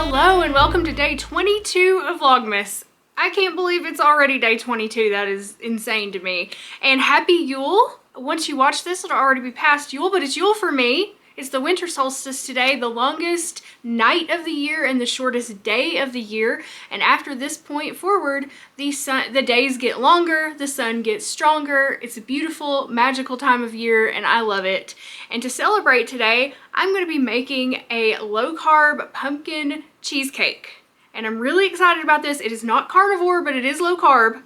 Hello and welcome to day 22 of Vlogmas. I can't believe it's already day 22. That is insane to me. And happy Yule. Once you watch this, it'll already be past Yule, but it's Yule for me. It's the winter solstice today, the longest night of the year and the shortest day of the year. And after this point forward, the days get longer, the sun gets stronger. It's a beautiful, magical time of year, and I love it. And to celebrate today, I'm going to be making a low-carb pumpkin cheesecake. And I'm really excited about this. It is not carnivore, but it is low-carb.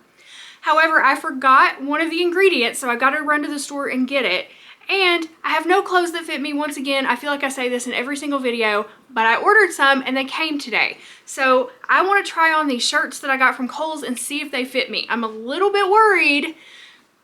However, I forgot one of the ingredients, so I got to run to the store and get it. And I have no clothes that fit me. Once again, I feel like I say this in every single video, but I ordered some and they came today. So I want to try on these shirts that I got from Kohl's and see if they fit me. I'm a little bit worried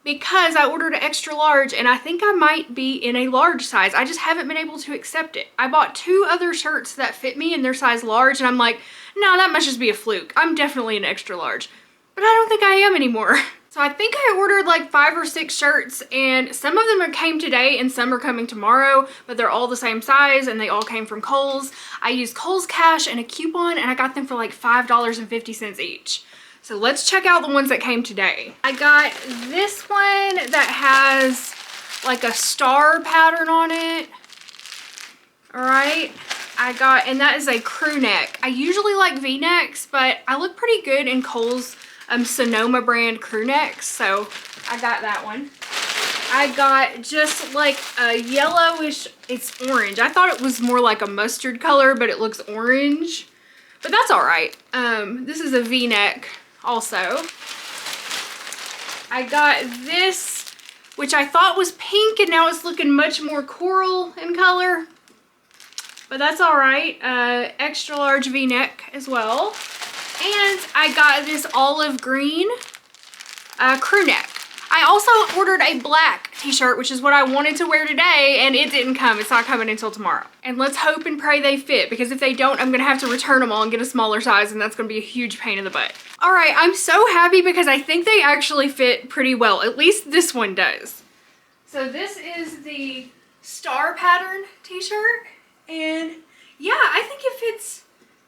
because I ordered an extra large and I think I might be in a large size. I just haven't been able to accept it. I bought 2 other shirts that fit me in their size large and I'm like, no, that must just be a fluke. I'm definitely an extra large, but I don't think I am anymore. So I think I ordered like 5 or 6 shirts and some of them came today and some are coming tomorrow, but they're all the same size and they all came from Kohl's. I used Kohl's Cash and a coupon and I got them for like $5.50 each. So let's check out the ones that came today. I got this one that has like a star pattern on it. All right. And that is a crew neck. I usually like V-necks, but I look pretty good in Kohl's Sonoma brand crew necks, so I got that one. I got just like a yellowish, it's orange. I thought it was more like a mustard color, but it looks orange, but that's all right. This is a V-neck also. I got this, which I thought was pink and now it's looking much more coral in color, but that's all right. Extra large V-neck as well. And I got this olive green crew neck. I also ordered a black t-shirt, which is what I wanted to wear today, and it didn't come. It's not coming until tomorrow. And let's hope and pray they fit, because if they don't, I'm gonna have to return them all and get a smaller size, and that's gonna be a huge pain in the butt. All right, I'm so happy because I think they actually fit pretty well. At least this one does. So this is the star pattern t-shirt, and yeah, I think it fits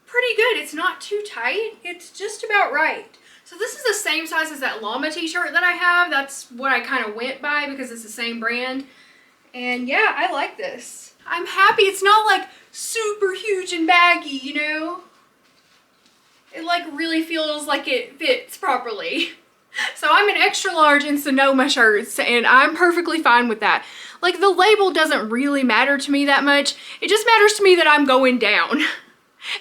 pretty good. It's not too tight. It's just about right. So this is the same size as that llama t-shirt that I have. That's what I kind of went by because it's the same brand. And yeah, I like this. I'm happy. It's not like super huge and baggy, you know? It like really feels like it fits properly. So I'm an extra large in Sonoma shirts and I'm perfectly fine with that. Like the label doesn't really matter to me that much. It just matters to me that I'm going down.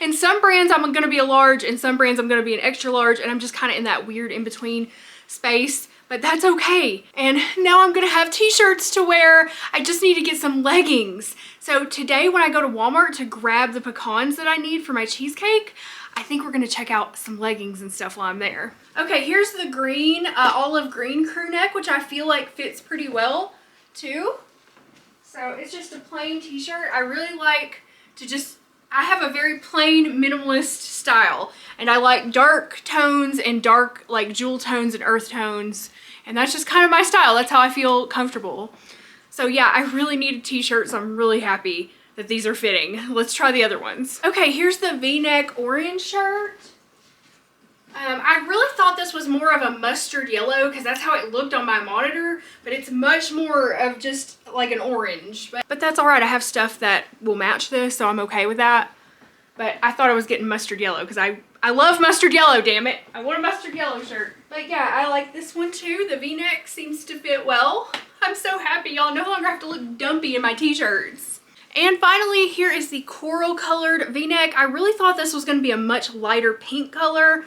In some brands, I'm going to be a large. In some brands, I'm going to be an extra large. And I'm just kind of in that weird in-between space. But that's okay. And now I'm going to have t-shirts to wear. I just need to get some leggings. So today when I go to Walmart to grab the pecans that I need for my cheesecake, I think we're going to check out some leggings and stuff while I'm there. Okay, here's the green, olive green crew neck, which I feel like fits pretty well too. So it's just a plain t-shirt. I really like to I have a very plain minimalist style and I like dark tones and dark like jewel tones and earth tones, and that's just kind of my style. That's how I feel comfortable. So yeah, I really need a t-shirt, so I'm really happy that these are fitting. Let's try the other ones. Okay, here's the V-neck orange shirt. I really thought this was more of a mustard yellow because that's how it looked on my monitor, but it's much more of just like an orange. But that's all right. I have stuff that will match this, so I'm okay with that. But I thought I was getting mustard yellow because I love mustard yellow, damn it. I want a mustard yellow shirt. But yeah, I like this one too. The V-neck seems to fit well. I'm so happy. Y'all no longer have to look dumpy in my t-shirts. And finally, here is the coral colored V-neck. I really thought this was going to be a much lighter pink color.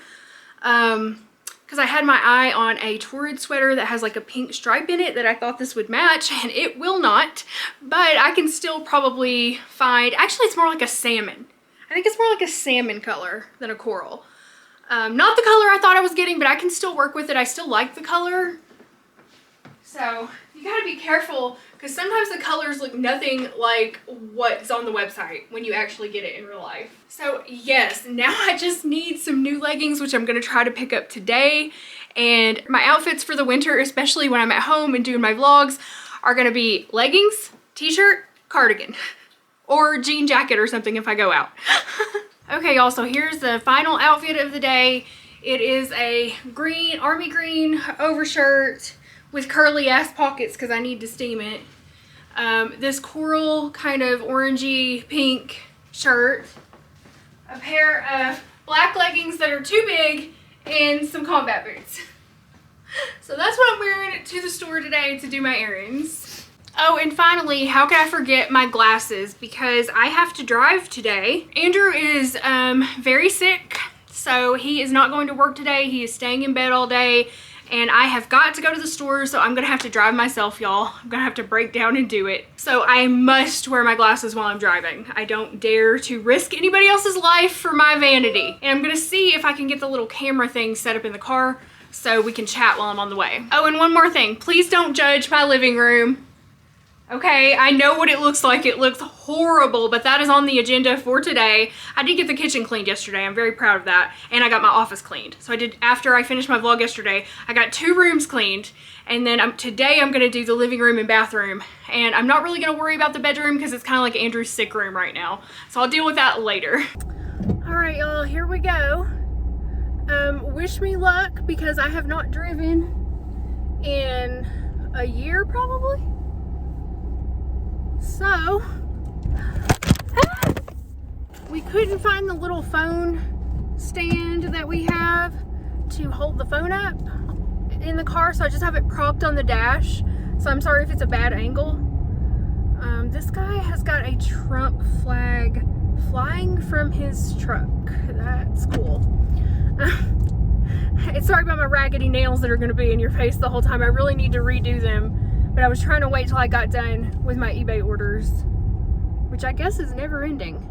Because I had my eye on a Torrid sweater that has like a pink stripe in it that I thought this would match, and it will not, but I can still probably find, actually it's more like a salmon. I think it's more like a salmon color than a coral. Not the color I thought I was getting, but I can still work with it. I still like the color. So you gotta be careful because sometimes the colors look nothing like what's on the website when you actually get it in real life. So yes, now I just need some new leggings, which I'm gonna try to pick up today. And my outfits for the winter, especially when I'm at home and doing my vlogs, are gonna be leggings, t-shirt, cardigan, or jean jacket or something if I go out. Okay, y'all, so here's the final outfit of the day. It is a green, army green overshirt with curly ass pockets because I need to steam it. This coral kind of orangey pink shirt. A pair of black leggings that are too big and some combat boots. So that's what I'm wearing to the store today to do my errands. Oh, and finally, how could I forget my glasses? Because I have to drive today. Andrew is very sick, so he is not going to work today. He is staying in bed all day, and I have got to go to the store, so I'm gonna have to drive myself, y'all. I'm gonna have to break down and do it. So I must wear my glasses while I'm driving. I don't dare to risk anybody else's life for my vanity. And I'm gonna see if I can get the little camera thing set up in the car so we can chat while I'm on the way. Oh, and one more thing. Please don't judge my living room. Okay, I know what it looks like. It looks horrible, but that is on the agenda for today. I did get the kitchen cleaned yesterday. I'm very proud of that. And I got my office cleaned. So I did, after I finished my vlog yesterday, I got 2 rooms cleaned. And then today I'm gonna do the living room and bathroom. And I'm not really gonna worry about the bedroom because it's kind of like Andrew's sick room right now. So I'll deal with that later. All right, y'all, here we go. Wish me luck because I have not driven in a year probably. So, we couldn't find the little phone stand that we have to hold the phone up in the car, so I just have it propped on the dash. So I'm sorry if it's a bad angle. This guy has got a Trump flag flying from his truck. That's cool. Sorry about my raggedy nails that are going to be in your face the whole time. I really need to redo them. But I was trying to wait till I got done with my eBay orders, which I guess is never ending.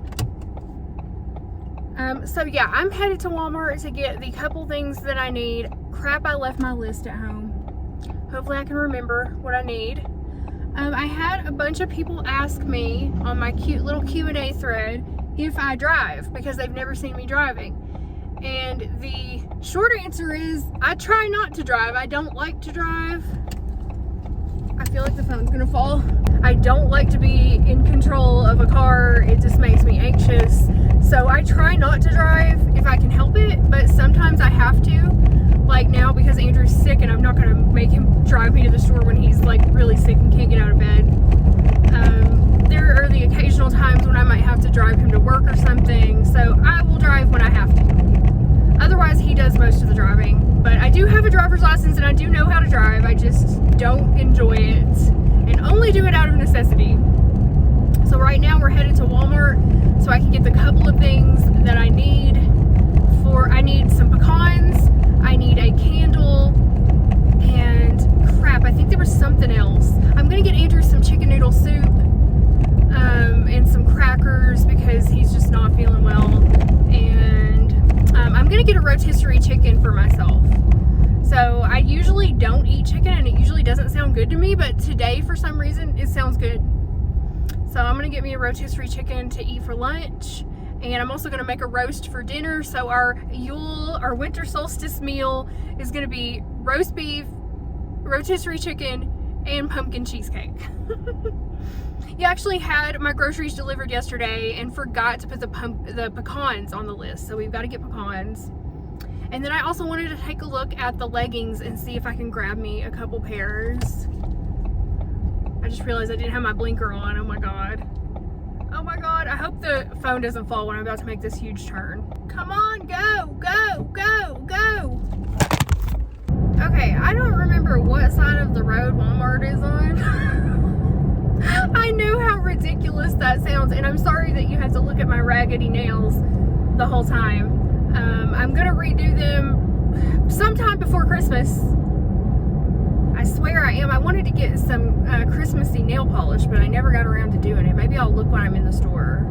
So yeah, I'm headed to Walmart to get the couple things that I need. Crap, I left my list at home. Hopefully I can remember what I need. I had a bunch of people ask me on my cute little Q&A thread if I drive, because they've never seen me driving. And the short answer is, I try not to drive. I don't like to drive. I feel like the phone's gonna fall. I don't like to be in control of a car. It just makes me anxious. So I try not to drive if I can help it, but sometimes I have to. Like now, because Andrew's sick and I'm not gonna make him drive me to the store when he's like really sick and can't get out of bed. There are the occasional times when I might have to drive him to work or something. So I will drive when I have to. Otherwise, he does most of the driving. But I do have a driver's license and I do know how to drive. I just don't enjoy it and only do it out of necessity. So right now we're headed to Walmart so I can get the couple of things that I need. I need some pecans, I need a candle, and crap, I think there was something else. I'm gonna get Andrew some chicken noodle soup and some crackers because he's just not feeling well. And I'm gonna get a rotisserie chicken for myself. So I usually don't eat chicken and it usually doesn't sound good to me, but today for some reason it sounds good. So I'm gonna get me a rotisserie chicken to eat for lunch, and I'm also gonna make a roast for dinner. So our winter solstice meal is gonna be roast beef, rotisserie chicken, and pumpkin cheesecake. You actually had my groceries delivered yesterday and forgot to put the pecans on the list, so we've got to get pecans. And then I also wanted to take a look at the leggings and see if I can grab me a couple pairs. I just realized I didn't have my blinker on. Oh my god. Oh my god, I hope the phone doesn't fall when I'm about to make this huge turn. Come on, go, go, go, go. Okay, I don't remember what side of the road Walmart is on. I know how ridiculous that sounds, and I'm sorry that you have to look at my raggedy nails the whole time. I'm gonna redo them sometime before Christmas. I swear I am. I wanted to get some Christmassy nail polish, but I never got around to doing it. Maybe I'll look when I'm in the store.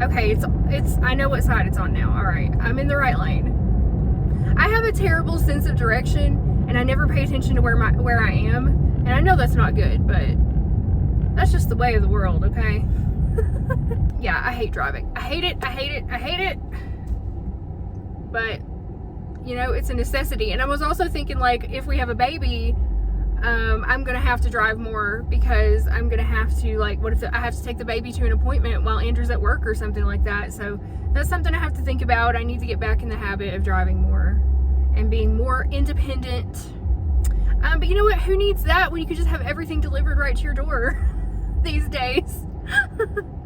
Okay, I know what side it's on now. All right, I'm in the right lane. I have a terrible sense of direction, and I never pay attention to where I am. And I know that's not good, but that's just the way of the world, okay? Yeah, I hate driving. I hate it, I hate it, I hate it. But, you know, it's a necessity. And I was also thinking, like, if we have a baby, I'm gonna have to drive more because I'm gonna have to, like, what if I have to take the baby to an appointment while Andrew's at work or something like that. So that's something I have to think about. I need to get back in the habit of driving more and being more independent. But you know what? Who needs that when you could just have everything delivered right to your door these days?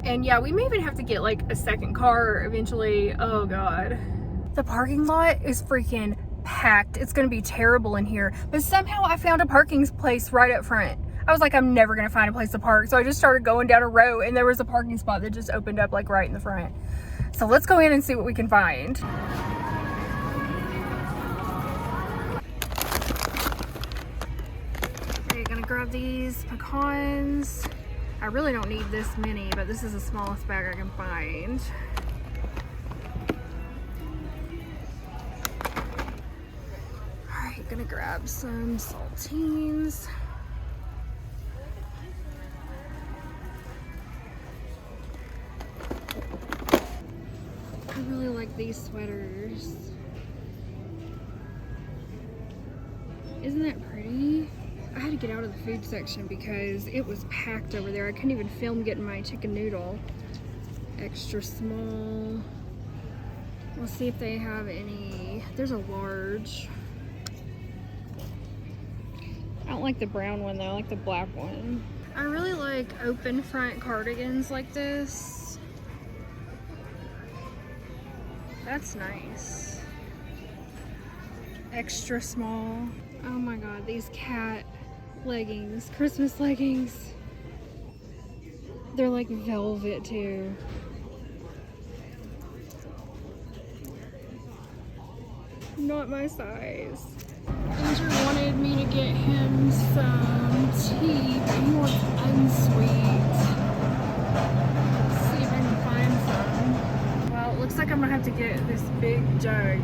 And yeah, we may even have to get like a second car eventually. Oh God. The parking lot is freaking packed. It's gonna be terrible in here. But somehow I found a parking place right up front. I was like, I'm never gonna find a place to park. So I just started going down a row and there was a parking spot that just opened up like right in the front. So let's go in and see what we can find. Okay, gonna grab these pecans. I really don't need this many, but this is the smallest bag I can find. All right, gonna grab some saltines. I really like these sweaters. Isn't that pretty? I had to get out of the food section because it was packed over there. I couldn't even film getting my chicken noodle. Extra small. We'll see if they have any. There's a large. I don't like the brown one though, I like the black one. I really like open front cardigans like this. That's nice. Extra small. Oh my God, these cat leggings, Christmas leggings. They're like velvet too. Not my size. Andrew wanted me to get him some tea, but he wants unsweet. Let's see if I can find some. Well, it looks like I'm gonna have to get this big jug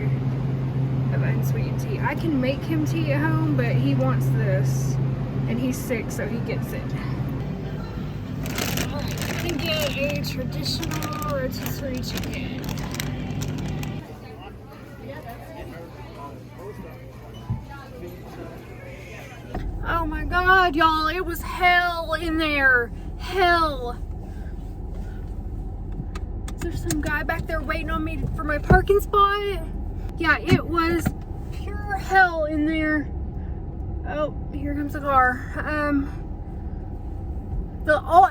of unsweetened tea. I can make him tea at home, but he wants this. And he's sick, so he gets it. Alright, I'm gonna get a traditional rotisserie chicken. Oh my God, y'all, it was hell in there. Hell. Is there some guy back there waiting on me for my parking spot? Yeah, it was pure hell in there. Oh, here comes the car.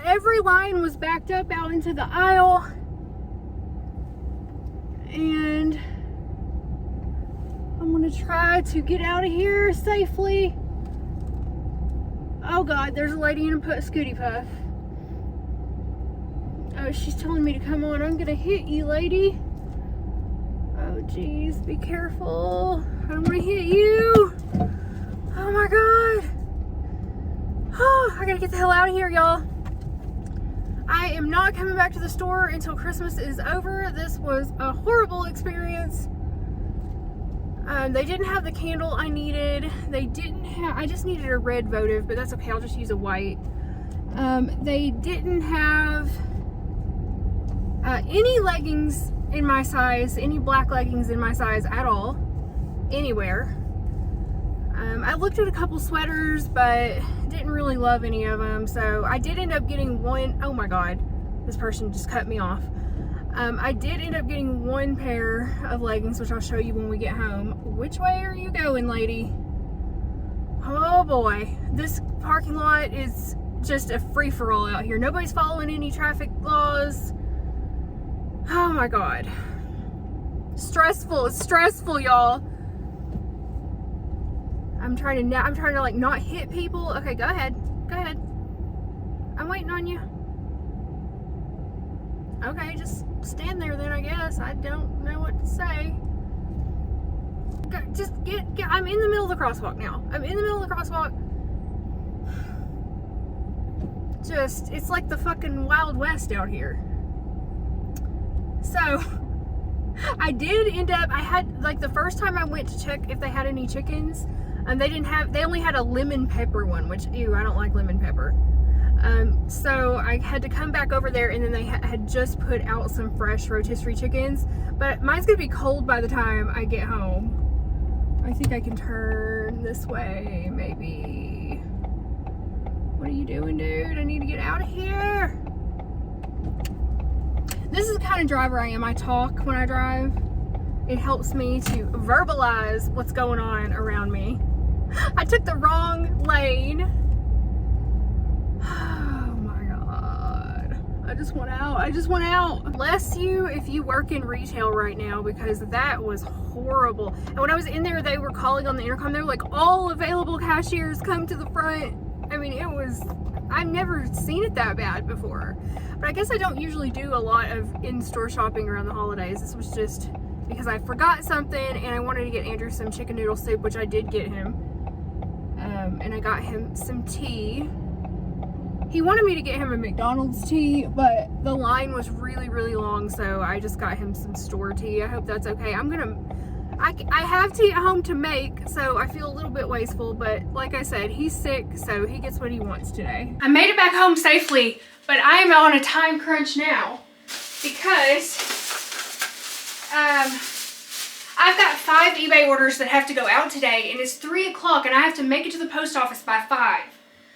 Every line was backed up out into the aisle. And I'm gonna try to get out of here safely. Oh God, there's a lady in a Scooty Puff. Oh, she's telling me to come on. I'm gonna hit you, lady. Oh geez, be careful. I don't wanna hit you. Oh my God. Oh, I gotta get the hell out of here, y'all. I am not coming back to the store until Christmas is over. This was a horrible experience. They didn't have the candle I needed. They didn't have, I just needed a red votive, but that's okay, I'll just use a white. They didn't have any leggings in my size, any black leggings in my size at all, anywhere. I looked at a couple sweaters, but didn't really love any of them. So I did end up getting one. Oh my God, this person just cut me off. I did end up getting one pair of leggings, which I'll show you when we get home. Which way are you going, lady? Oh boy, this parking lot is just a free-for-all out here. Nobody's following any traffic laws. Oh my God. Stressful, it's stressful, y'all. I'm trying to like not hit people. Okay, go ahead. Go ahead. I'm waiting on you. Okay, just stand there then, I guess. I don't know what to say. Just get, I'm in the middle of the crosswalk now. I'm in the middle of the crosswalk. Just, it's like the fucking Wild West out here. So, I did end up, I had, like the first time I went to check if they had any chickens, they only had a lemon pepper one, which, ew, I don't like lemon pepper. So I had to come back over there, and then they had just put out some fresh rotisserie chickens, but mine's gonna be cold by the time I get home. I think I can turn this way, maybe. What are you doing, dude? I need to get out of here. This is the kind of driver I am. I talk when I drive. It helps me to verbalize what's going on around me. I took the wrong lane. Oh my God. I just want out. I just want out. Bless you if you work in retail right now, because that was horrible. And when I was in there, they were calling on the intercom. They were like, all available cashiers come to the front. I mean, it was, I've never seen it that bad before. But I guess I don't usually do a lot of in-store shopping around the holidays. This was just because I forgot something and I wanted to get Andrew some chicken noodle soup, which I did get him. And I got him some tea. He wanted me to get him a McDonald's tea, but the line was really, really long, so I just got him some store tea. I hope that's okay. I have tea at home to make, so I feel a little bit wasteful, but like I said, he's sick, so he gets what he wants today. I made it back home safely, but I am on a time crunch now because I've got 5 eBay orders that have to go out today, and it's 3 o'clock, and I have to make it to the post office by 5.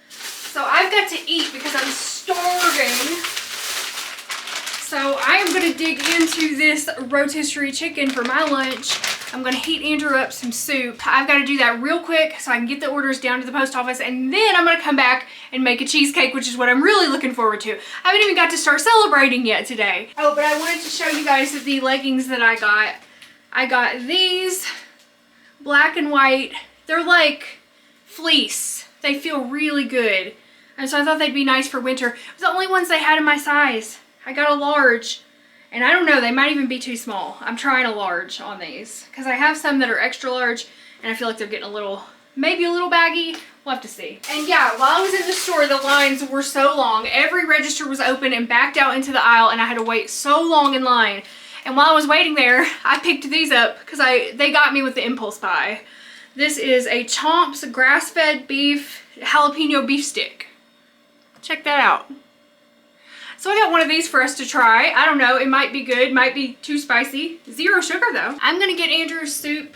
So I've got to eat because I'm starving. So I am going to dig into this rotisserie chicken for my lunch. I'm going to heat Andrew up some soup. I've got to do that real quick so I can get the orders down to the post office, and then I'm going to come back and make a cheesecake, which is what I'm really looking forward to. I haven't even got to start celebrating yet today. Oh, but I wanted to show you guys the leggings that I got. I got these, black and white. They're like fleece. They feel really good. And so I thought they'd be nice for winter. It was the only ones they had in my size. I got a large. And I don't know, they might even be too small. I'm trying a large on these because I have some that are extra large and I feel like they're getting a little, maybe a little baggy. We'll have to see. And yeah, while I was in the store, the lines were so long. Every register was open and backed out into the aisle, and I had to wait so long in line. And while I was waiting there, I picked these up because they got me with the impulse buy. This is a Chomp's grass-fed beef jalapeno beef stick. Check that out. So I got one of these for us to try. I don't know, it might be good, might be too spicy. 0 sugar though. I'm gonna get Andrew's soup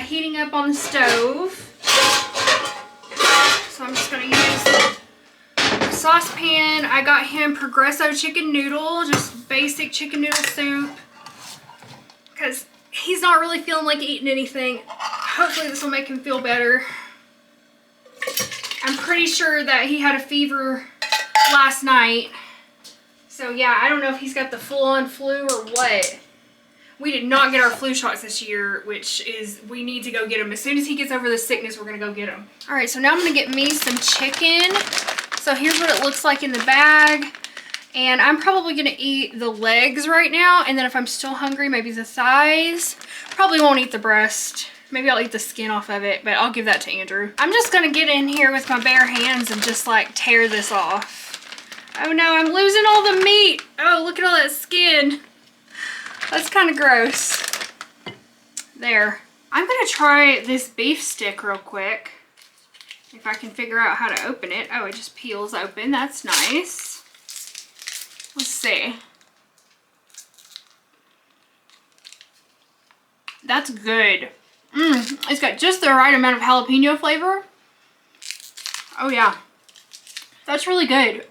heating up on the stove. So I'm just gonna use a saucepan. I got him Progresso chicken noodle, just basic chicken noodle soup, because he's not really feeling like eating anything. Hopefully this will make him feel better. I'm pretty sure that he had a fever last night. So yeah, I don't know if he's got the full-on flu or what. We did not get our flu shots this year, which is, we need to go get them. As soon as he gets over the sickness, we're gonna go get them. All right, so now I'm gonna get me some chicken. So here's what it looks like in the bag. And I'm probably gonna eat the legs right now. And then if I'm still hungry, maybe the thighs. Probably won't eat the breast. Maybe I'll eat the skin off of it, but I'll give that to Andrew. I'm just gonna get in here with my bare hands and just like tear this off. Oh no, I'm losing all the meat. Oh, look at all that skin. That's kind of gross. There. I'm gonna try this beef stick real quick. If I can figure out how to open it. Oh, it just peels open. That's nice. Let's see. That's good. It's got just the right amount of jalapeno flavor. Oh yeah. That's really good.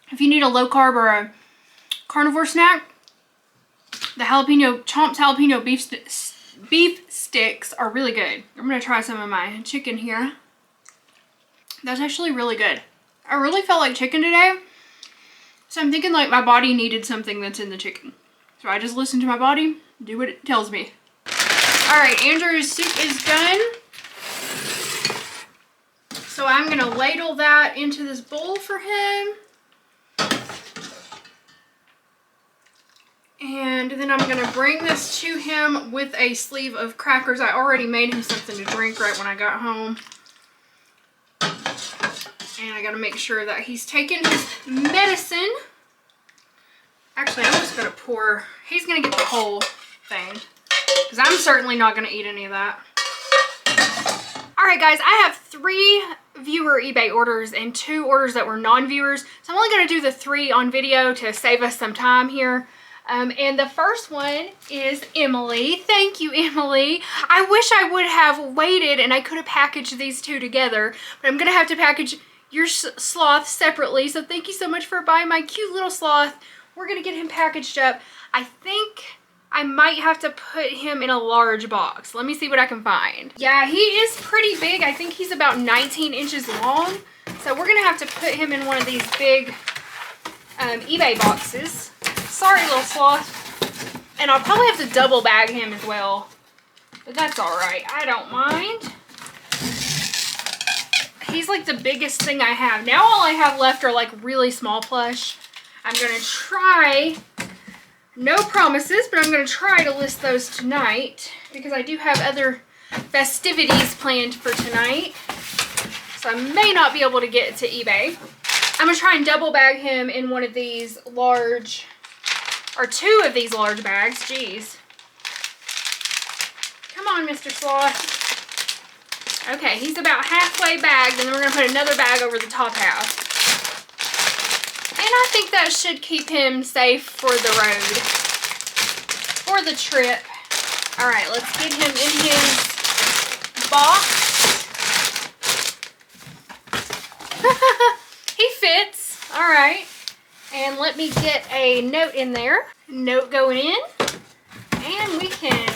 If you need a low carb or a carnivore snack, the Chomp's jalapeno beef sticks are really good. I'm gonna try some of my chicken here. That's actually really good. I really felt like chicken today. So I'm thinking like my body needed something that's in the chicken. So I just listen to my body, do what it tells me. All right, Andrew's soup is done. So I'm gonna ladle that into this bowl for him. And then I'm gonna bring this to him with a sleeve of crackers. I already made him something to drink right when I got home. And I gotta make sure that he's taken his medicine. Actually, I'm just gonna pour, he's gonna get the whole thing, because I'm certainly not gonna eat any of that. Alright guys, I have 3 viewer eBay orders and 2 orders that were non-viewers. So I'm only gonna do the 3 on video to save us some time here. And the first one is Emily. Thank you, Emily. I wish I would have waited and I could have packaged these 2 together, but I'm gonna have to package your sloth separately. So thank you so much for buying my cute little sloth. We're gonna get him packaged up. I think I might have to put him in a large box. Let me see what I can find. Yeah, he is pretty big. I think he's about 19 inches long. So we're gonna have to put him in one of these big eBay boxes. Sorry, little sloth. And I'll probably have to double bag him as well. But that's all right. I don't mind. He's like the biggest thing I have. Now all I have left are like really small plush. I'm gonna try, no promises, but I'm gonna try to list those tonight because I do have other festivities planned for tonight. So I may not be able to get it to eBay. I'm gonna try and double bag him in one of these large, or two of these large bags. Jeez. Come on, Mr. Sloth. Okay, he's about halfway bagged, and then we're gonna put another bag over the top half. And I think that should keep him safe for the road, for the trip. All right, let's get him in his box. He fits. All right. And let me get a note in there. Note going in. And we can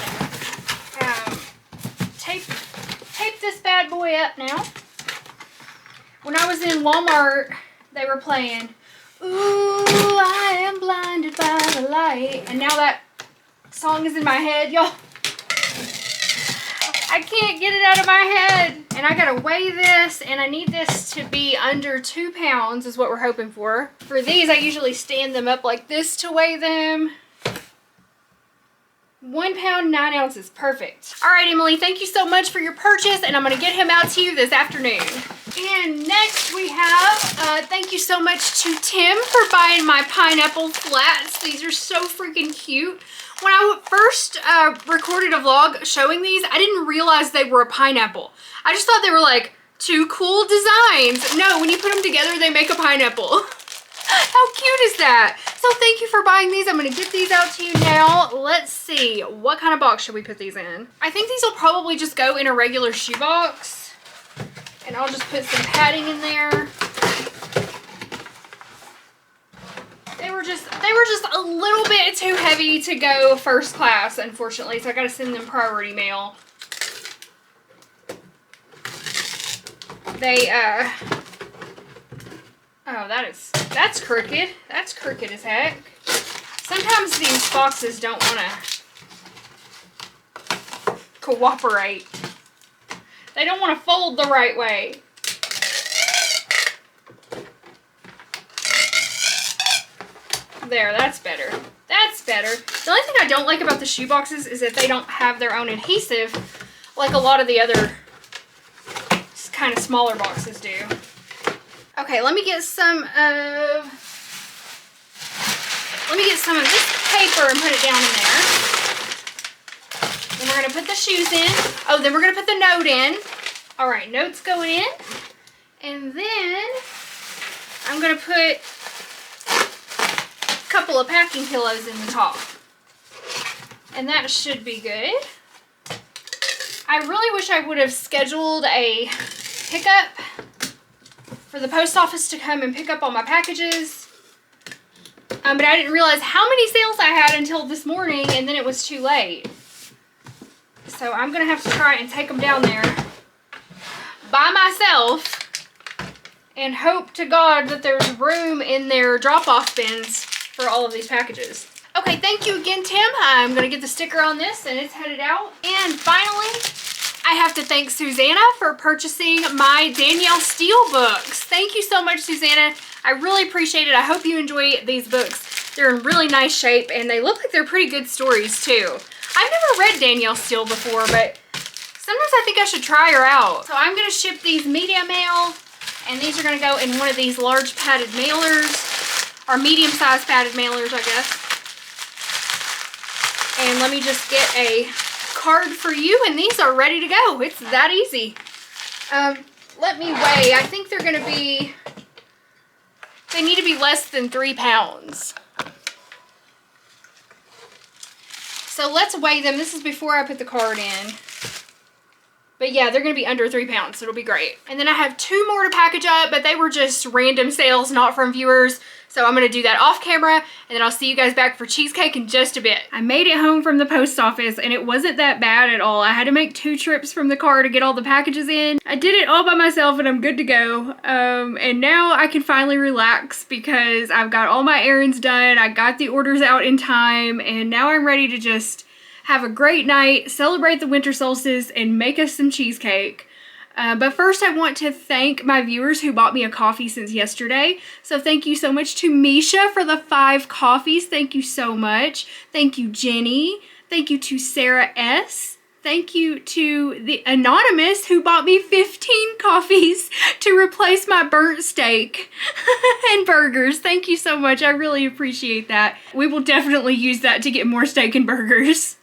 tape this bad boy up now. When I was in Walmart, they were playing, "Ooh, I am blinded by the light." And now that song is in my head, y'all. I can't get it out of my head. And I gotta weigh this, and I need this to be under 2 pounds is what we're hoping for. For these, I usually stand them up like this to weigh them. 1 pound, 9 ounces, perfect. All right, Emily, thank you so much for your purchase, and I'm gonna get him out to you this afternoon. And next we have, thank you so much to Tim for buying my pineapple flats. These are so freaking cute. When I first recorded a vlog showing these, I didn't realize they were a pineapple. I just thought they were like 2 cool designs. No, when you put them together, they make a pineapple. How cute is that? So thank you for buying these. I'm gonna get these out to you now. Let's see, what kind of box should we put these in? I think these will probably just go in a regular shoebox. And I'll just put some padding in there. They were just a little bit too heavy to go first class, unfortunately, so I gotta send them priority mail. They, oh, that's crooked. That's crooked as heck. Sometimes these boxes don't wanna cooperate. They don't wanna fold the right way. There, that's better. That's better. The only thing I don't like about the shoe boxes is that they don't have their own adhesive like a lot of the other kind of smaller boxes do. Okay, let me get some of this paper and put it down in there. Then we're gonna put the shoes in. Oh, then we're gonna put the note in. All right, note's going in. And then I'm gonna put couple of packing pillows in the top, and that should be good. I really wish I would have scheduled a pickup for the post office to come and pick up all my packages, but I didn't realize how many sales I had until this morning, and then it was too late. So I'm gonna have to try and take them down there by myself and hope to God that there's room in their drop-off bins for all of these packages. Okay, thank you again, Tim. I'm gonna get the sticker on this and it's headed out. And finally, I have to thank Susanna for purchasing my Danielle Steele books. Thank you so much, Susanna. I really appreciate it. I hope you enjoy these books. They're in really nice shape and they look like they're pretty good stories too. I've never read Danielle Steele before, but sometimes I think I should try her out. So I'm gonna ship these media mail, and these are gonna go in one of these large padded mailers. Or medium-sized padded mailers, I guess. And let me just get a card for you, and these are ready to go. It's that easy. Let me weigh. I think they're gonna be, they need to be less than 3 pounds. So let's weigh them. This is before I put the card in. But yeah, they're gonna be under 3 pounds, so it'll be great. And then I have 2 more to package up, but they were just random sales, not from viewers. So I'm gonna do that off camera, and then I'll see you guys back for cheesecake in just a bit. I made it home from the post office, and it wasn't that bad at all. I had to make 2 trips from the car to get all the packages in. I did it all by myself, and I'm good to go. And now I can finally relax because I've got all my errands done. I got the orders out in time, and now I'm ready to just have a great night, celebrate the winter solstice, and make us some cheesecake. But first I want to thank my viewers who bought me a coffee since yesterday. So thank you so much to Misha for the 5 coffees. Thank you so much. Thank you, Jenny. Thank you to Sarah S. Thank you to the Anonymous who bought me 15 coffees to replace my burnt steak and burgers. Thank you so much. I really appreciate that. We will definitely use that to get more steak and burgers.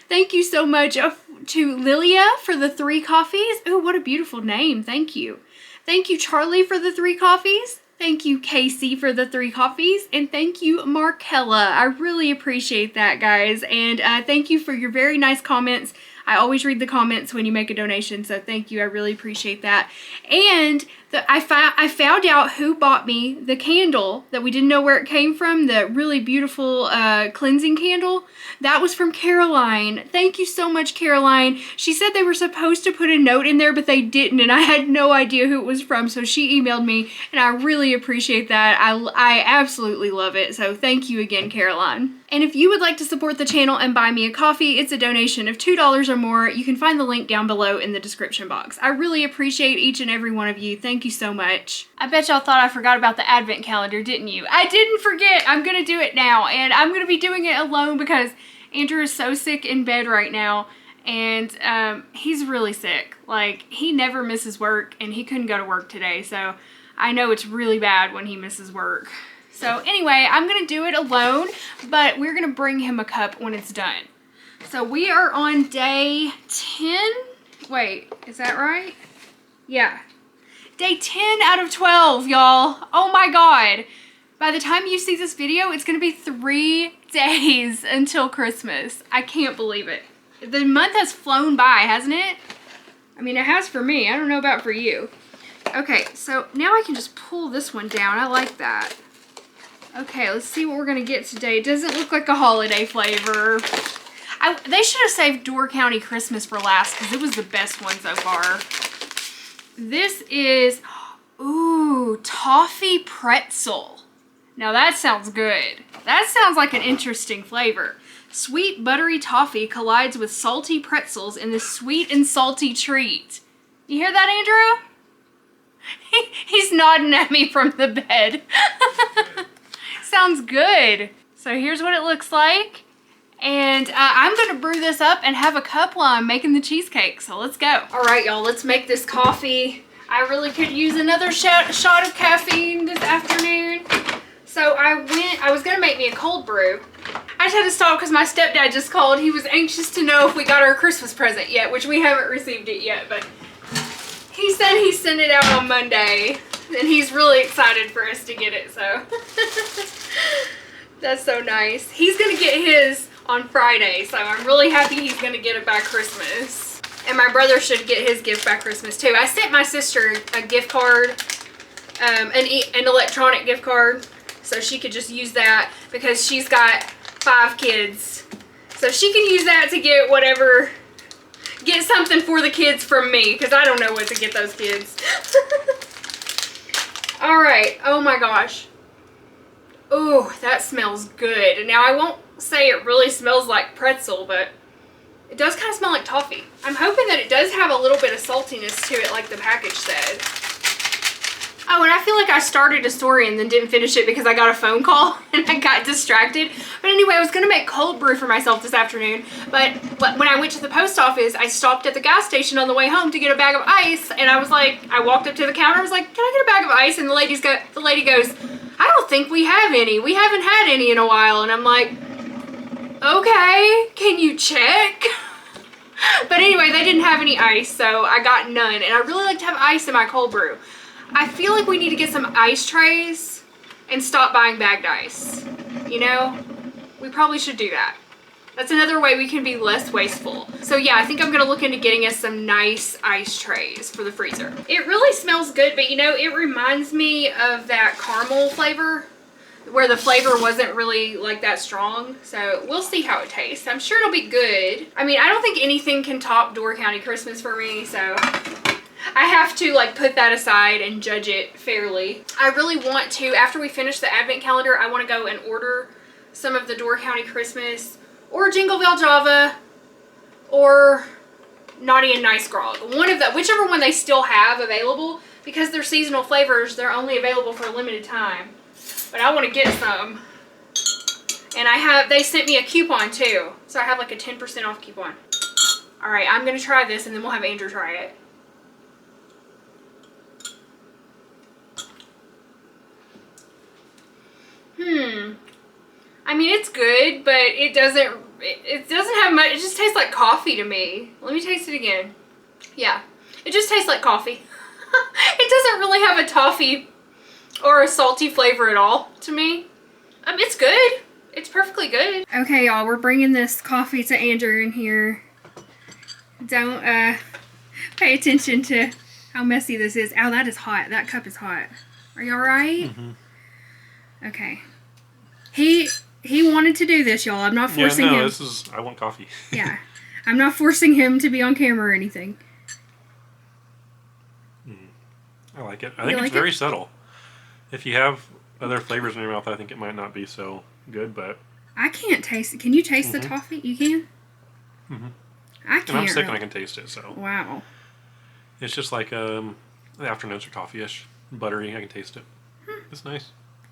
Thank you so much to Lilia for the 3 coffees. Oh, what a beautiful name. Thank you. Thank you, Charlie, for the 3 coffees. Thank you, Casey, for the 3 coffees. And thank you, Markella. I really appreciate that, guys. And thank you for your very nice comments. I always read the comments when you make a donation, so thank you. I really appreciate that. And I found out who bought me the candle that we didn't know where it came from, the really beautiful cleansing candle. That was from Caroline. Thank you so much, Caroline. She said they were supposed to put a note in there, but they didn't, and I had no idea who it was from, so she emailed me, and I really appreciate that. I absolutely love it, so thank you again, Caroline. And if you would like to support the channel and buy me a coffee, it's a donation of $2 or more. You can find the link down below in the description box. I really appreciate each and every one of you. Thank you so much. I bet y'all thought I forgot about the advent calendar, didn't you? I didn't forget. I'm gonna do it now, and I'm gonna be doing it alone because Andrew is so sick in bed right now, and he's really sick. Like, he never misses work, and he couldn't go to work today, so I know it's really bad when he misses work. So anyway, I'm gonna do it alone, but we're gonna bring him a cup when it's done. So we are on day 10. Wait, is that right? Yeah. Day 10 out of 12, y'all. Oh my God. By the time you see this video, it's gonna be 3 days until Christmas. I can't believe it. The month has flown by, hasn't it? I mean, it has for me. I don't know about for you. Okay, so now I can just pull this one down. I like that. Okay, let's see what we're gonna get today. It doesn't look like a holiday flavor. They should have saved Door County Christmas for last because it was the best one so far. This is, ooh, toffee pretzel. Now that sounds good. That sounds like an interesting flavor. Sweet buttery toffee collides with salty pretzels in this sweet and salty treat. You hear that, Andrew? He's nodding at me from the bed. Sounds good. So here's what it looks like. And I'm gonna brew this up and have a cup while I'm making the cheesecake. So let's go. All right, y'all, let's make this coffee. I really could use another shot of caffeine this afternoon. So I was gonna make me a cold brew. I just had to stop because my stepdad just called. He was anxious to know if we got our Christmas present yet, which we haven't received it yet, but he said he sent it out on Monday. And he's really excited for us to get it, so. That's so nice. He's gonna get his on Friday, so I'm really happy he's gonna get it by Christmas. And my brother should get his gift by Christmas too. I sent my sister a gift card, an electronic gift card, so she could just use that because she's got 5 kids. So she can use that to get whatever, get something for the kids from me, because I don't know what to get those kids. All right, oh my gosh. Ooh, that smells good. Now I won't say it really smells like pretzel, but it does kind of smell like toffee. I'm hoping that it does have a little bit of saltiness to it like the package said. Oh, and I feel like I started a story and then didn't finish it because I got a phone call and I got distracted. But anyway, I was gonna make cold brew for myself this afternoon, but when I went to the post office, I stopped at the gas station on the way home to get a bag of ice, and I was like, I walked up to the counter, I was like, can I get a bag of ice? And the lady goes, I don't think we have any. We haven't had any in a while. And I'm like, okay, can you check? But anyway, they didn't have any ice, so I got none. And I really like to have ice in my cold brew. I feel like we need to get some ice trays and stop buying bagged ice. You know, we probably should do that. That's another way we can be less wasteful. So yeah, I think I'm gonna look into getting us some nice ice trays for the freezer. It really smells good, but you know, it reminds me of that caramel flavor where the flavor wasn't really like that strong. So we'll see how it tastes. I'm sure it'll be good. I mean, I don't think anything can top Door County Christmas for me, so I have to like put that aside and judge it fairly. I really want to, after we finish the advent calendar, I want to go and order some of the Door County Christmas or Jingle Bell Java or Naughty and Nice Grog. One of the, whichever one they still have available, because they're seasonal flavors, they're only available for a limited time. But I want to get some. And they sent me a coupon too. So I have like a 10% off coupon. Alright, I'm going to try this and then we'll have Andrew try it. I mean, it's good, but it doesn't have much. It just tastes like coffee to me. Let me taste it again. Yeah, it just tastes like coffee. It doesn't really have a toffee or a salty flavor at all to me. It's good. It's perfectly good. Okay, y'all, we're bringing this coffee to Andrew in here. Don't pay attention to how messy this is. Ow, that is hot. That cup is hot. Are you all right? Mm-hmm. Okay. He wanted to do this, y'all. I'm not forcing him. I want coffee. Yeah. I'm not forcing him to be on camera or anything. I like it. I think it's very subtle. If you have other flavors in your mouth, I think it might not be so good, but... I can't taste it. Can you taste the toffee? You can? I can't. And I'm sick and I can taste it, so... Wow. It's just like the afternoons are coffee-ish. Buttery, I can taste it. It's nice.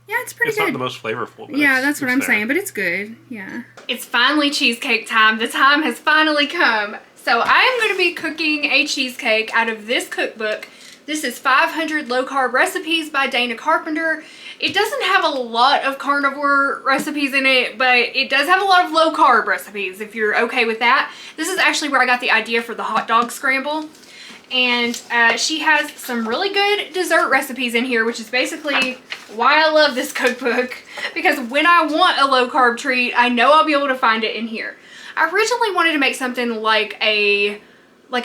Yeah, it's pretty good. It's not the most flavorful, but yeah, that's what I'm saying, but it's good. Yeah. It's finally cheesecake time. The time has finally come. So I'm going to be cooking a cheesecake out of this cookbook. This is 500 Low-Carb Recipes by Dana Carpenter. It doesn't have a lot of carnivore recipes in it, but it does have a lot of low-carb recipes, if you're okay with that. This is actually where I got the idea for the hot dog scramble. And she has some really good dessert recipes in here, which is basically why I love this cookbook. Because when I want a low-carb treat, I know I'll be able to find it in here. I originally wanted to make something like a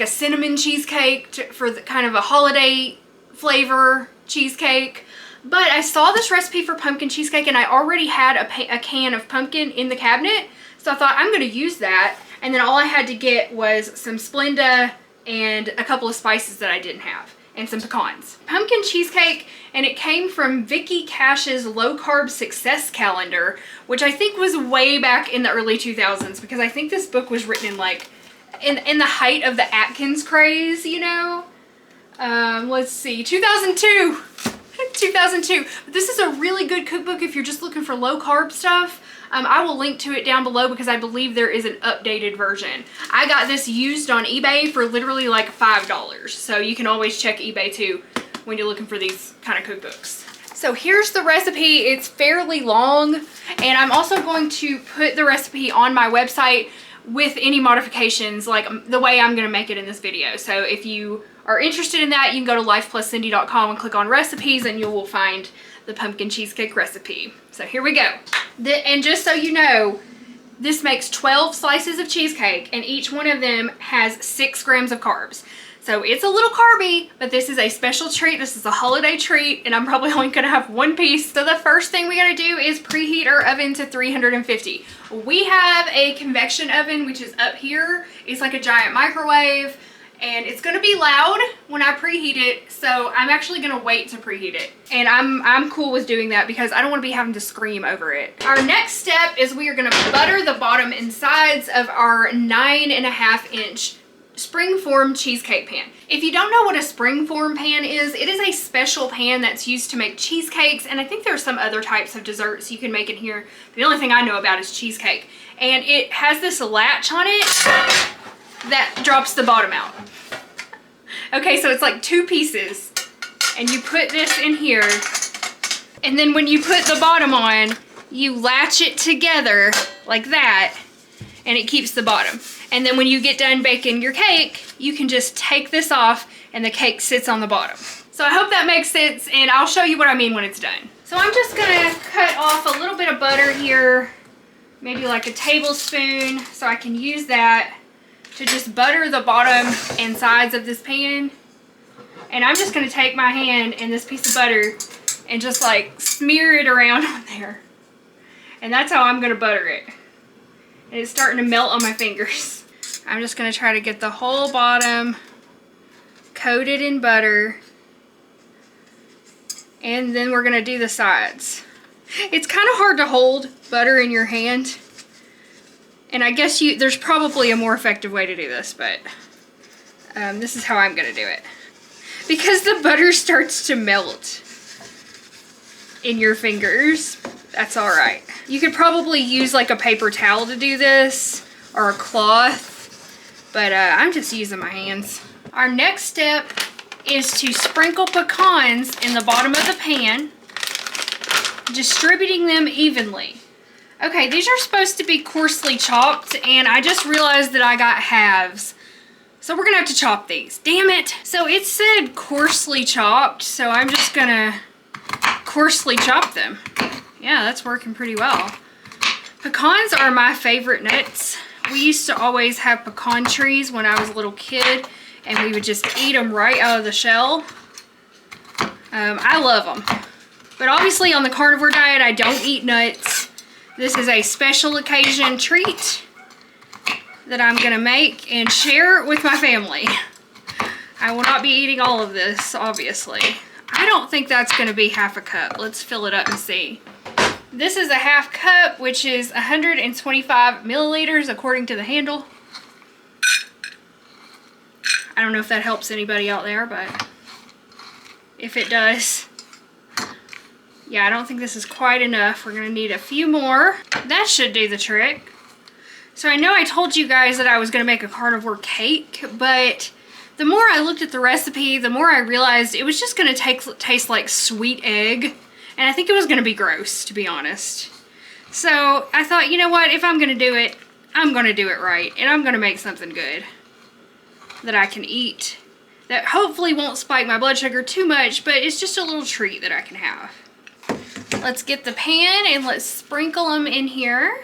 cinnamon cheesecake for kind of a holiday flavor cheesecake. But I saw this recipe for pumpkin cheesecake and I already had a can of pumpkin in the cabinet. So I thought I'm going to use that. And then all I had to get was some Splenda and a couple of spices that I didn't have, and some pecans. Pumpkin cheesecake, and it came from Vicky Cash's Low Carb Success Calendar, which I think was way back in the early 2000s, because I think this book was written in like, in the height of the Atkins craze, you know? Let's see, 2002. 2002. This is a really good cookbook if you're just looking for low carb stuff. I will link to it down below because I believe there is an updated version. I got this used on eBay for literally like $5. So you can always check eBay too when you're looking for these kind of cookbooks. So here's the recipe. It's fairly long, and I'm also going to put the recipe on my website with any modifications like the way I'm going to make it in this video. So if you are interested in that, you can go to lifepluscindy.com and click on recipes and you will find the pumpkin cheesecake recipe. So here we go. And just so you know, this makes 12 slices of cheesecake and each one of them has 6 grams of carbs. So it's a little carby, but this is a special treat. This is a holiday treat, and I'm probably only gonna have one piece. So the first thing we gotta do is preheat our oven to 350. We have a convection oven, which is up here. It's like a giant microwave, and it's gonna be loud when I preheat it, so I'm actually gonna wait to preheat it. And I'm cool with doing that because I don't wanna be having to scream over it. Our next step is we are gonna butter the bottom and sides of our 9.5-inch springform cheesecake pan. If you don't know what a springform pan is, it is a special pan that's used to make cheesecakes, and I think there are some other types of desserts you can make in here. The only thing I know about is cheesecake. And it has this latch on it that drops the bottom out. Okay, so it's like 2 pieces, and you put this in here, and then when you put the bottom on, you latch it together like that, and it keeps the bottom. And then when you get done baking your cake, you can just take this off and the cake sits on the bottom. So I hope that makes sense, and I'll show you what I mean when it's done. So I'm just gonna cut off a little bit of butter here maybe like a tablespoon, so I can use that to just butter the bottom and sides of this pan. And I'm just gonna take my hand and this piece of butter and just like smear it around on there. And that's how I'm gonna butter it. And it's starting to melt on my fingers. I'm just gonna try to get the whole bottom coated in butter. And then we're gonna do the sides. It's kind of hard to hold butter in your hand. And I guess there's probably a more effective way to do this, but this is how I'm gonna do it. Because the butter starts to melt in your fingers, that's all right. You could probably use like a paper towel to do this, or a cloth, but I'm just using my hands. Our next step is to sprinkle pecans in the bottom of the pan, distributing them evenly. Okay, these are supposed to be coarsely chopped, and I just realized that I got halves. So we're gonna have to chop these. Damn it! So it said coarsely chopped, so I'm just gonna coarsely chop them. Yeah, that's working pretty well. Pecans are my favorite nuts. We used to always have pecan trees when I was a little kid, and we would just eat them right out of the shell. I love them. But obviously on the carnivore diet, I don't eat nuts. This is a special occasion treat that I'm gonna make and share with my family. I will not be eating all of this, obviously. I don't think that's gonna be half a cup. Let's fill it up and see. This is a half cup, which is 125 milliliters according to the handle. I don't know if that helps anybody out there, but if it does. Yeah, I don't think this is quite enough. We're gonna need a few more. That should do the trick. So I know I told you guys that I was gonna make a carnivore cake, but the more I looked at the recipe, the more I realized it was just gonna taste like sweet egg. And I think it was gonna be gross, to be honest. So I thought, you know what, if I'm gonna do it, I'm gonna do it right. And I'm gonna make something good that I can eat, that hopefully won't spike my blood sugar too much, but it's just a little treat that I can have. Let's get the pan and let's sprinkle them in here.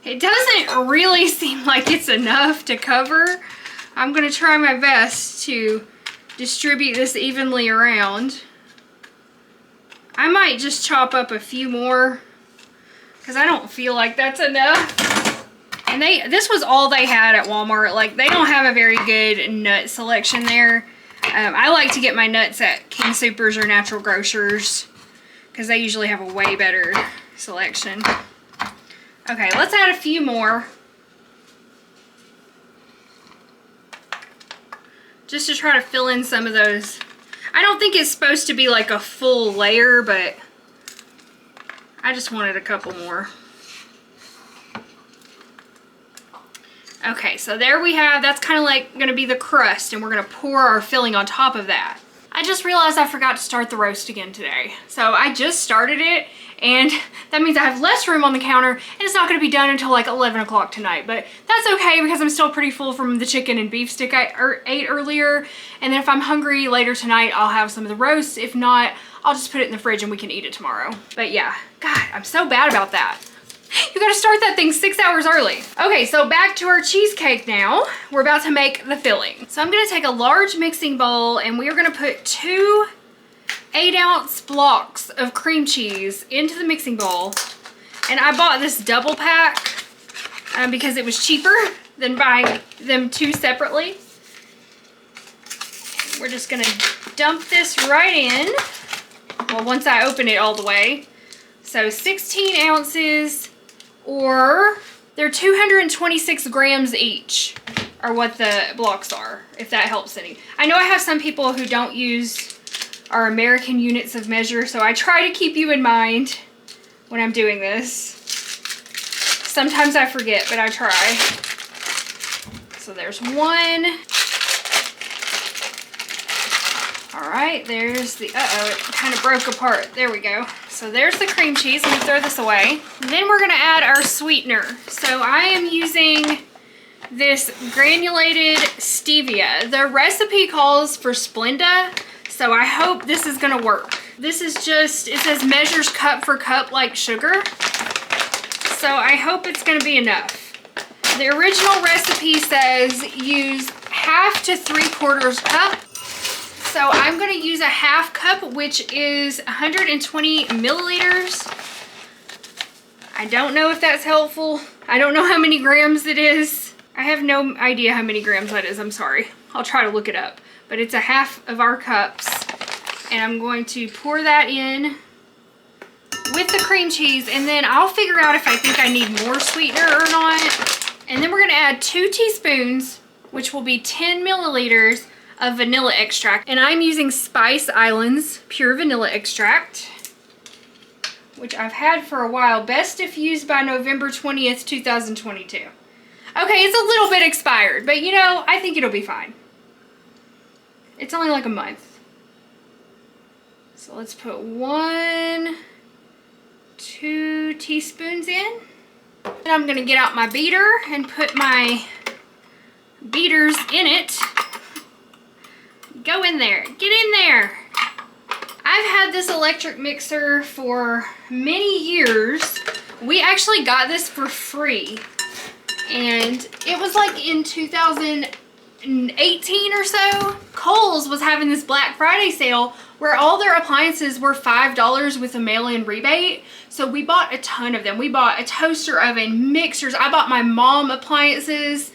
It doesn't really seem like it's enough to cover. I'm gonna try my best to distribute this evenly around. I might just chop up a few more because I don't feel like that's enough. And this was all they had at Walmart. Like, they don't have a very good nut selection there. I like to get my nuts at King Soopers or Natural Grocers because they usually have a way better selection. Okay, let's add a few more. Just to try to fill in some of those. I don't think it's supposed to be like a full layer, but I just wanted a couple more. Okay, so there we have, that's kind of like gonna be the crust, and we're gonna pour our filling on top of that. I just realized I forgot to start the roast again today. So I just started it, and that means I have less room on the counter, and it's not gonna be done until like 11 o'clock tonight, but that's okay because I'm still pretty full from the chicken and beef stick I ate earlier. And then if I'm hungry later tonight, I'll have some of the roast. If not, I'll just put it in the fridge and we can eat it tomorrow. But yeah, God, I'm so bad about that. You gotta start that thing 6 hours early. Okay, so back to our cheesecake now. We're about to make the filling. So I'm gonna take a large mixing bowl and we are gonna put 2 8-ounce blocks of cream cheese into the mixing bowl. And I bought this double pack because it was cheaper than buying them 2 separately. We're just gonna dump this right in. Well, once I open it all the way. So 16 ounces, or they're 226 grams each, are what the blocks are, if that helps any. I know I have some people who don't use our American units of measure, so I try to keep you in mind when I'm doing this. Sometimes I forget, but I try. So there's 1. All right, there's the, uh-oh, it kind of broke apart. There we go. So there's the cream cheese. Let me throw this away. And then we're gonna add our sweetener. So I am using this granulated stevia. The recipe calls for Splenda, So I hope this is gonna work. This is just, it says measures cup for cup like sugar. So I hope it's gonna be enough. The original recipe says use 1/2 to 3/4 cup. So I'm gonna use a 1/2 cup, which is 120 milliliters. I don't know if that's helpful. I don't know how many grams it is. I have no idea how many grams that is, I'm sorry. I'll try to look it up. But it's 1/2 of our cups. And I'm going to pour that in with the cream cheese, and then I'll figure out if I think I need more sweetener or not. And then we're gonna add 2 teaspoons, which will be 10 milliliters of vanilla extract. And I'm using Spice Islands pure vanilla extract, which I've had for a while. Best if used by November 20th, 2022. Okay, it's a little bit expired, but you know, I think it'll be fine. It's only like a month. So let's put 1, 2 teaspoons in. And I'm gonna get out my beater and put my beaters in it. Go in there, get in there. I've had this electric mixer for many years. We actually got this for free. And it was like in 2018 or so. Kohl's was having this Black Friday sale where all their appliances were $5 with a mail-in rebate. So we bought a ton of them. We bought a toaster oven, mixers. I bought my mom appliances.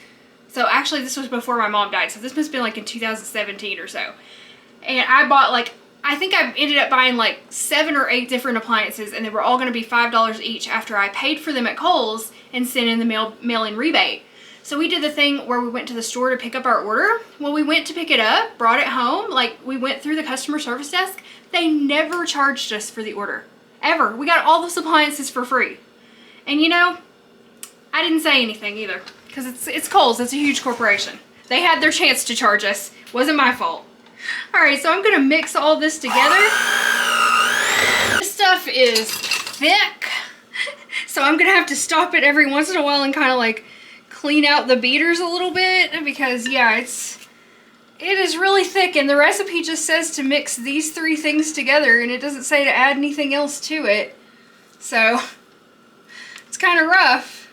So actually this was before my mom died. So this must have been like in 2017 or so. And I bought like, I think I ended up buying like 7 or 8 different appliances, and they were all gonna be $5 each after I paid for them at Kohl's and sent in the mail-in rebate. So we did the thing where we went to the store to pick up our order. Well, we went to pick it up, brought it home, like we went through the customer service desk. They never charged us for the order, ever. We got all those appliances for free. And you know, I didn't say anything either, because it's Kohl's, it's a huge corporation. They had their chance to charge us, wasn't my fault. All right, so I'm gonna mix all this together. This stuff is thick, so I'm gonna have to stop it every once in a while and kind of like clean out the beaters a little bit, because yeah, it is really thick, and the recipe just says to mix these 3 things together, and it doesn't say to add anything else to it. So it's kind of rough.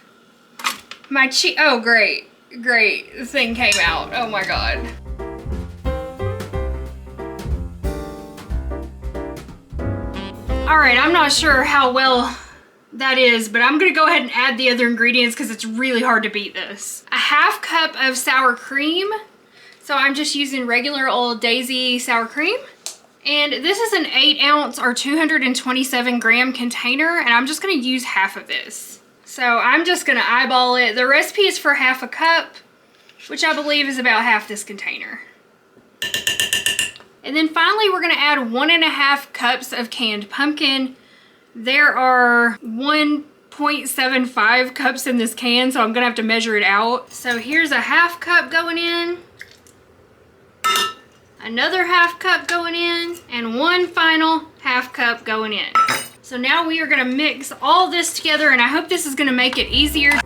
My oh great, the thing came out. Oh my god. All right, I'm not sure how well that is, but I'm gonna go ahead and add the other ingredients because it's really hard to beat this. A 1/2 cup of sour cream. So I'm just using regular old Daisy sour cream. And this is an 8 ounce or 227 gram container, and I'm just gonna use half of this. So I'm just gonna eyeball it. The recipe is for 1/2 cup, which I believe is about half this container. And then finally, we're gonna add 1.5 cups of canned pumpkin. There are 1.75 cups in this can, so I'm gonna have to measure it out. So here's a 1/2 cup going in, another 1/2 cup going in, and one final 1/2 cup going in. So now we are gonna mix all this together, and I hope this is gonna make it easier.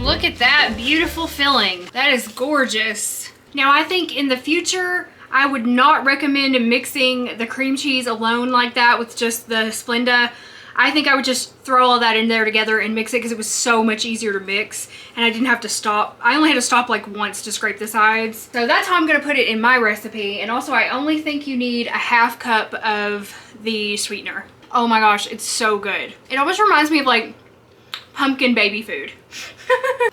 Look at that beautiful filling. That is gorgeous. Now I think in the future, I would not recommend mixing the cream cheese alone like that with just the Splenda. I think I would just throw all that in there together and mix it because it was so much easier to mix, and I didn't have to stop. I only had to stop like once to scrape the sides. So that's how I'm gonna put it in my recipe. And also I only think you need a 1/2 cup of the sweetener. Oh my gosh, it's so good. It almost reminds me of like pumpkin baby food.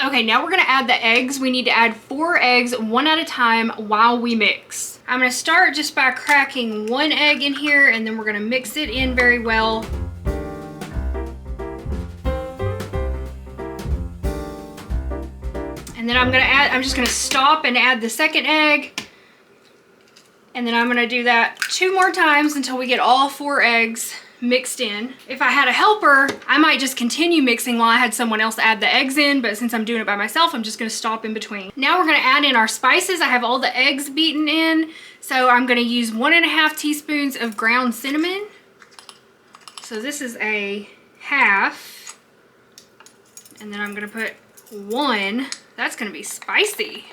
Okay, now we're gonna add the eggs. We need to add 4 eggs, 1 at a time while we mix. I'm gonna start just by cracking 1 egg in here, and then we're gonna mix it in very well. And then I'm just gonna stop and add the 2nd egg. And then I'm gonna do that 2 more times until we get all 4 eggs mixed in. If I had a helper, I might just continue mixing while I had someone else add the eggs in, but since I'm doing it by myself, I'm just gonna stop in between. Now we're gonna add in our spices. I have all the eggs beaten in, so I'm gonna use 1.5 teaspoons of ground cinnamon. So this is a half, and then I'm gonna put 1. That's gonna be spicy.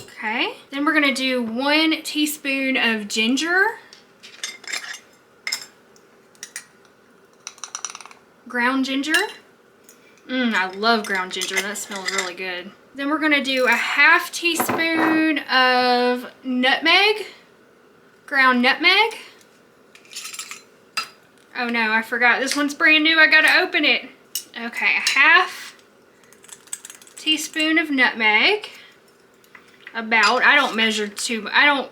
Okay, then we're gonna do 1 teaspoon of ginger. Ground ginger. I love ground ginger. That smells really good. Then we're gonna do a 1/2 teaspoon of nutmeg. Ground nutmeg. Oh no, I forgot. This one's brand new. I gotta open it. Okay, a 1/2 teaspoon of nutmeg. I don't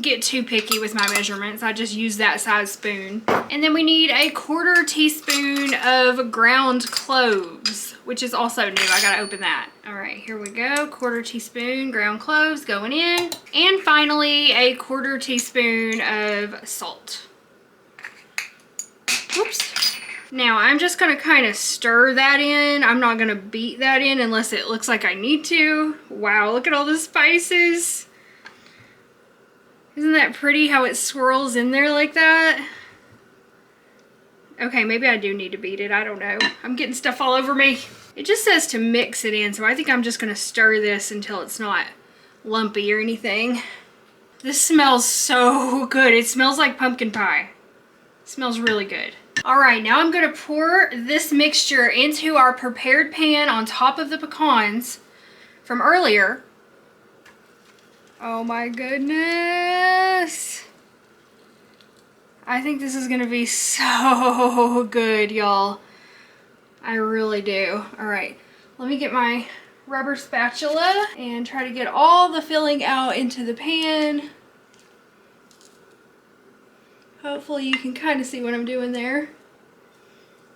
get too picky with my measurements. I just use that size spoon. And then we need a 1/4 teaspoon of ground cloves, which is also new. I gotta open that. All right, here we go. 1/4 teaspoon ground cloves going in. And finally, a 1/4 teaspoon of salt. Oops. Now I'm just gonna kind of stir that in. I'm not gonna beat that in unless it looks like I need to. Wow, look at all the spices. Isn't that pretty how it swirls in there like that? Okay, maybe I do need to beat it. I don't know. I'm getting stuff all over me. It just says to mix it in, so I think I'm just gonna stir this until it's not lumpy or anything. This smells so good. It smells like pumpkin pie. It smells really good. All right, now I'm gonna pour this mixture into our prepared pan on top of the pecans from earlier. Oh my goodness. I think this is gonna be so good, y'all. I really do. All right, let me get my rubber spatula and try to get all the filling out into the pan. Hopefully you can kind of see what I'm doing there.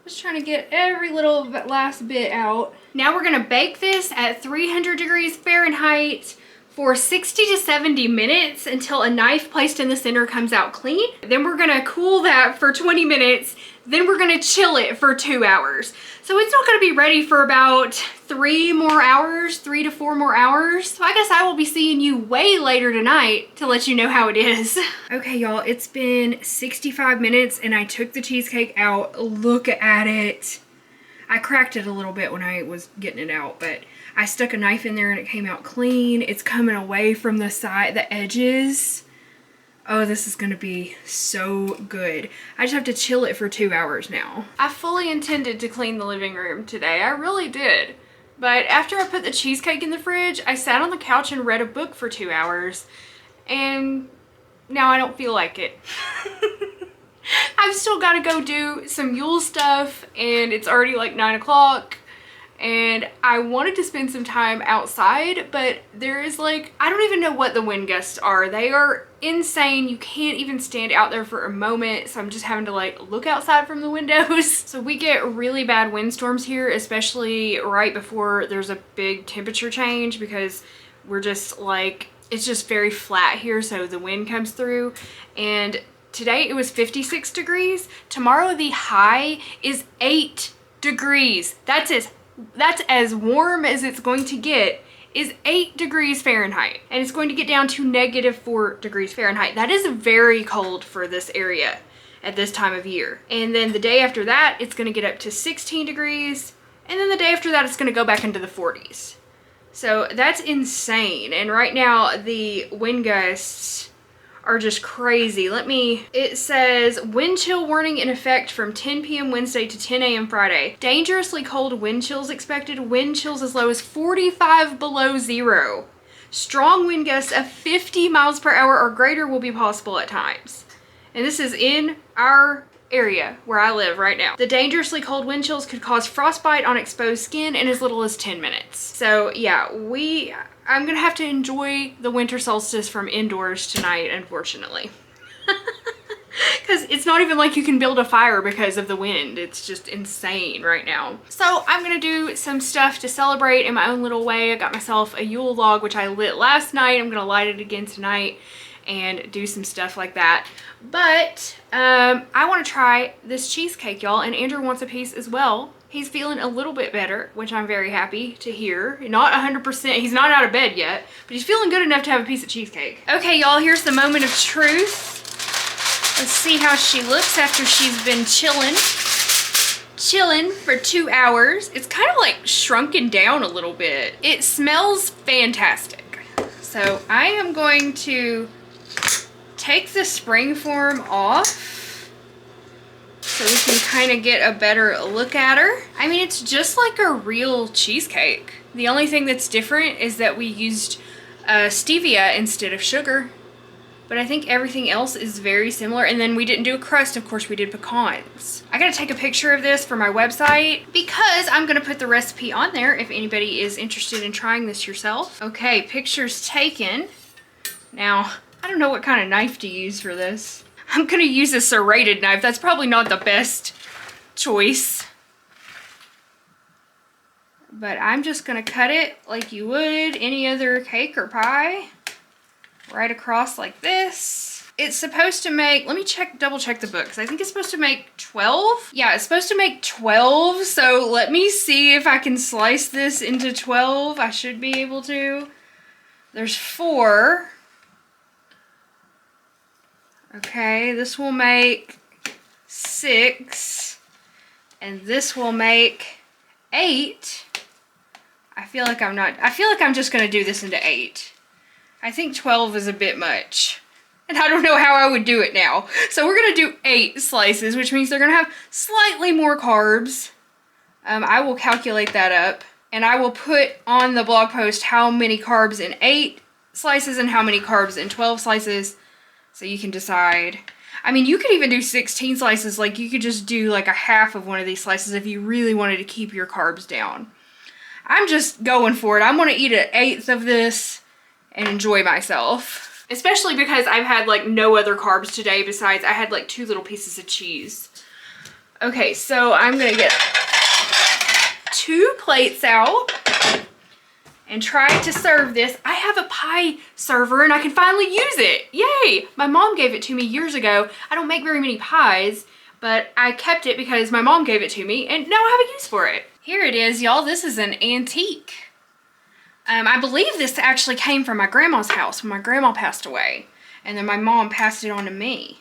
Just trying to get every little last bit out. Now we're gonna bake this at 300 degrees Fahrenheit for 60 to 70 minutes until a knife placed in the center comes out clean. Then we're gonna cool that for 20 minutes. Then we're gonna chill it for 2 hours. So it's not gonna be ready for about 3 to 4 more hours. So I guess I will be seeing you way later tonight to let you know how it is. Okay, y'all, it's been 65 minutes and I took the cheesecake out. Look at it. I cracked it a little bit when I was getting it out, but I stuck a knife in there and it came out clean. It's coming away from the side, the edges. Oh, this is gonna be so good. I just have to chill it for 2 hours now. I fully intended to clean the living room today. I really did. But after I put the cheesecake in the fridge, I sat on the couch and read a book for 2 hours. And now I don't feel like it. I've still got to go do some Yule stuff and it's already like 9 o'clock and I wanted to spend some time outside, but there is like, I don't even know what the wind gusts are. They are insane. You can't even stand out there for a moment. So I'm just having to like look outside from the windows. So we get really bad windstorms here, especially right before there's a big temperature change because we're just like, it's just very flat here. So the wind comes through and today it was 56 degrees. Tomorrow the high is 8 degrees. That's as warm as it's going to get, is 8 degrees Fahrenheit. And it's going to get down to -4 degrees Fahrenheit. That is very cold for this area at this time of year. And then the day after that, it's going to get up to 16 degrees. And then the day after that, it's going to go back into the 40s. So that's insane. And right now the wind gusts are just crazy. It says wind chill warning in effect from 10 p.m. Wednesday to 10 a.m. Friday. Dangerously cold wind chills expected. Wind chills as low as 45 below zero. Strong wind gusts of 50 miles per hour or greater will be possible at times. And this is in our area where I live right now. The dangerously cold wind chills could cause frostbite on exposed skin in as little as 10 minutes. So yeah, I'm gonna have to enjoy the winter solstice from indoors tonight, unfortunately. Because it's not even like you can build a fire because of the wind. It's just insane right now. So I'm gonna do some stuff to celebrate in my own little way. I got myself a Yule log, which I lit last night. I'm gonna light it again tonight. and do some stuff like that. But I want to try this cheesecake, y'all, and Andrew wants a piece as well. He's feeling a little bit better, which I'm very happy to hear. Not 100%, he's not out of bed yet, but he's feeling good enough to have a piece of cheesecake. Okay, y'all, here's the moment of truth. Let's see how she looks after she's been chilling for 2 hours. It's kind of like shrunken down a little bit. It smells fantastic. So I am going to take the spring form off so we can kind of get a better look at her. I mean, it's just like a real cheesecake. The only thing that's different is that we used stevia instead of sugar. But I think everything else is very similar. And then we didn't do a crust, of course we did pecans. I gotta take a picture of this for my website because I'm gonna put the recipe on there if anybody is interested in trying this yourself. Okay, pictures taken. Now, I don't know what kind of knife to use for this. I'm gonna use a serrated knife. That's probably not the best choice. But I'm just gonna cut it like you would any other cake or pie. Right across like this. It's supposed to make, let me double check the book, because I think it's supposed to make 12. Yeah, it's supposed to make 12, so let me see if I can slice this into 12. I should be able to. There's 4. Okay, this will make 6, and this will make 8. I feel like I'm just gonna do this into 8. I think 12 is a bit much. And I don't know how I would do it now. So we're gonna do 8 slices, which means they're gonna have slightly more carbs. I will calculate that up. And I will put on the blog post how many carbs in 8 slices and how many carbs in 12 slices. So you can decide. I mean, you could even do 16 slices. Like, you could just do like a half of one of these slices if you really wanted to keep your carbs down. I'm just going for it. I'm gonna eat 1/8 of this and enjoy myself. Especially because I've had like no other carbs today besides I had like 2 little pieces of cheese. Okay, so I'm gonna get 2 plates out and try to serve this. I have a pie server and I can finally use it. Yay! My mom gave it to me years ago. I don't make very many pies, but I kept it because my mom gave it to me and now I have a use for it. Here it is, y'all. This is an antique. I believe this actually came from my grandma's house when my grandma passed away. And then my mom passed it on to me.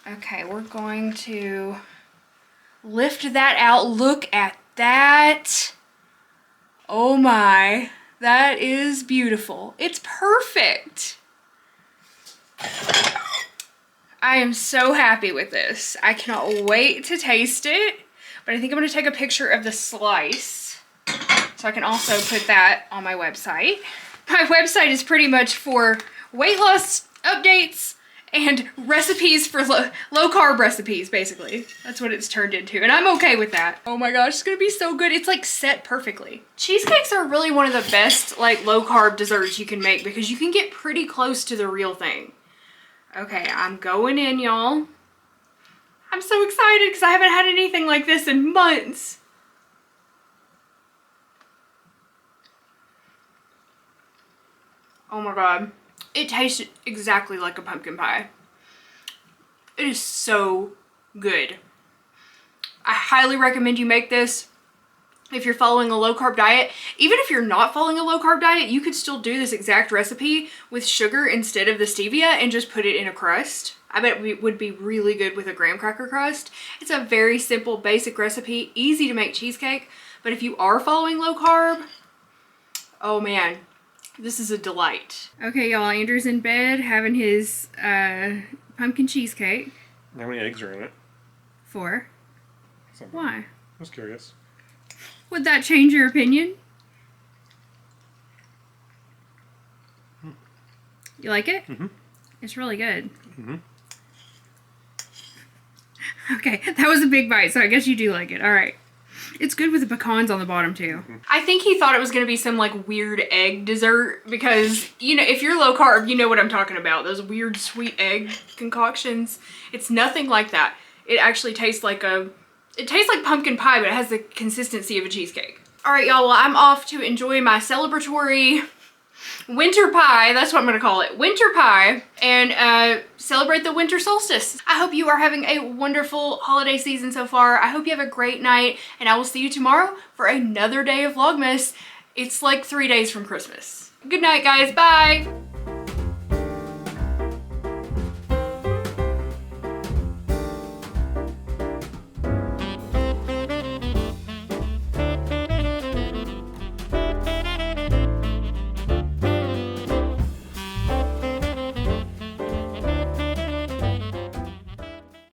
Okay, we're going to lift that out. Look at that. Oh my, that is beautiful. It's perfect. I am so happy with this. I cannot wait to taste it. But I think I'm going to take a picture of the slice. So I can also put that on my website. My website is pretty much for weight loss updates and recipes for low carb recipes, basically. That's what it's turned into, and I'm okay with that. Oh my gosh, it's gonna be so good. It's like set perfectly. Cheesecakes are really one of the best like low carb desserts you can make because you can get pretty close to the real thing. Okay, I'm going in, y'all. I'm so excited because I haven't had anything like this in months. Oh my god. It tastes exactly like a pumpkin pie. It is so good. I highly recommend you make this if you're following a low carb diet. Even if you're not following a low carb diet, you could still do this exact recipe with sugar instead of the stevia and just put it in a crust. I bet it would be really good with a graham cracker crust. It's a very simple, basic recipe, easy to make cheesecake. But if you are following low carb, oh man, this is a delight. Okay, y'all, Andrew's in bed having his pumpkin cheesecake. How many eggs are in it? 4. Something. Why? I was curious. Would that change your opinion? You like it? Mm-hmm. It's really good. Mm-hmm. Okay, that was a big bite, so I guess you do like it. All right. It's good with the pecans on the bottom too. Mm-hmm. I think he thought it was gonna be some like weird egg dessert because, you know, if you're low carb, you know what I'm talking about. Those weird sweet egg concoctions. It's nothing like that. It actually tastes like pumpkin pie, but it has the consistency of a cheesecake. All right, y'all, well, I'm off to enjoy my celebratory winter pie, that's what I'm gonna call it, winter pie, and celebrate the winter solstice. I hope you are having a wonderful holiday season so far. I hope you have a great night, and I will see you tomorrow for another day of Vlogmas. It's like 3 days from Christmas. Good night, guys. Bye.